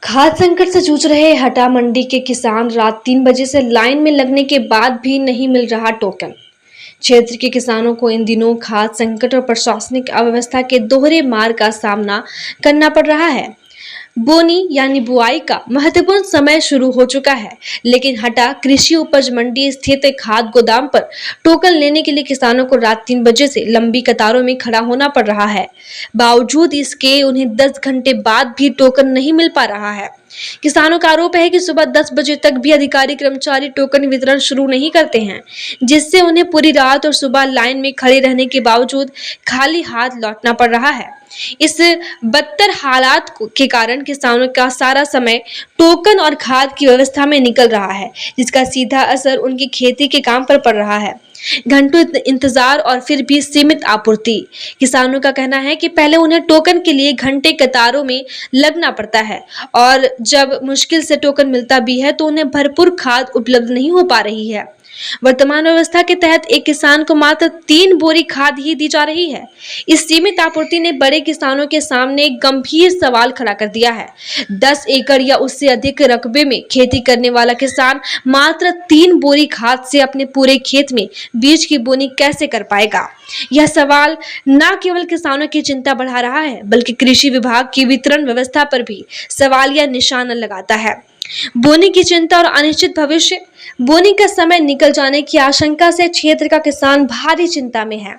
खाद्य संकट से जूझ रहे हटा मंडी के किसान रात 3 बजे से लाइन में लगने के बाद भी नहीं मिल रहा टोकन। क्षेत्र के किसानों को इन दिनों खाद्य संकट और प्रशासनिक अव्यवस्था के दोहरे मार का सामना करना पड़ रहा है। बोनी यानी बुआई का महत्वपूर्ण समय शुरू हो चुका है, लेकिन हटा कृषि उपज मंडी स्थित खाद्य गोदाम पर टोकन लेने के लिए किसानों को रात 3 बजे से लंबी कतारों में खड़ा होना पड़ रहा है। बावजूद इसके उन्हें 10 घंटे बाद भी टोकन नहीं मिल पा रहा है। किसानों का आरोप है कि सुबह 10 बजे तक भी अधिकारी कर्मचारी टोकन वितरण शुरू नहीं करते हैं, जिससे उन्हें पूरी रात और सुबह लाइन में खड़े रहने के बावजूद खाली हाथ लौटना पड़ रहा है। इस बदतर हालात के कारण किसानों का सारा समय टोकन और खाद की व्यवस्था में निकल रहा है, जिसका सीधा असर उनकी खेती के काम पर पड़ रहा है। घंटों इंतजार और फिर भी सीमित आपूर्ति। किसानों का कहना है कि पहले उन्हें टोकन के लिए घंटे कतारों में लगना पड़ता है और जब मुश्किल से टोकन मिलता भी है तो उन्हें भरपूर खाद उपलब्ध नहीं हो पा रही है। वर्तमान व्यवस्था के तहत एक किसान को मात्र 3 बोरी खाद ही दी जा रही है। इस सीमित आपूर्ति ने बड़े किसानों के सामने एक गंभीर सवाल खड़ा कर दिया है। 10 एकड़ या उससे अधिक रकबे में खेती करने वाला किसान मात्र 3 बोरी खाद से अपने पूरे खेत में बीज की बोनी कैसे कर पाएगा? यह सवाल न केवल किसानों की चिंता बढ़ा रहा है, बल्कि कृषि विभाग की वितरण व्यवस्था पर भी सवालिया निशान लगाता है। बोनी की चिंता और अनिश्चित भविष्य। बोनी का समय निकल जाने की आशंका से क्षेत्र का किसान भारी चिंता में है।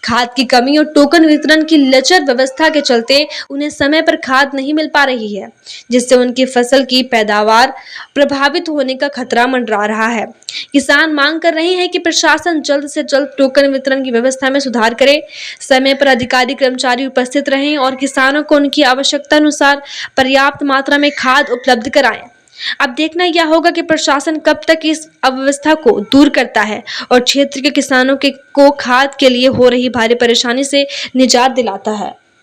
खाद की कमी और टोकन वितरण की लचर व्यवस्था के चलते उन्हें समय पर खाद नहीं मिल पा रही है, जिससे उनकी फसल की पैदावार प्रभावित होने का खतरा मंडरा रहा है। किसान मांग कर रहे हैं कि प्रशासन जल्द से जल्द टोकन वितरण की व्यवस्था में सुधार करे, समय पर अधिकारी कर्मचारी उपस्थित रहें और किसानों को उनकी आवश्यकता अनुसार पर्याप्त मात्रा में खाद उपलब्ध कराएं। अब देखना यह होगा कि प्रशासन कब तक इस अव्यवस्था को दूर करता है और क्षेत्र के किसानों को खाद के लिए हो रही भारी परेशानी से निजात दिलाता है।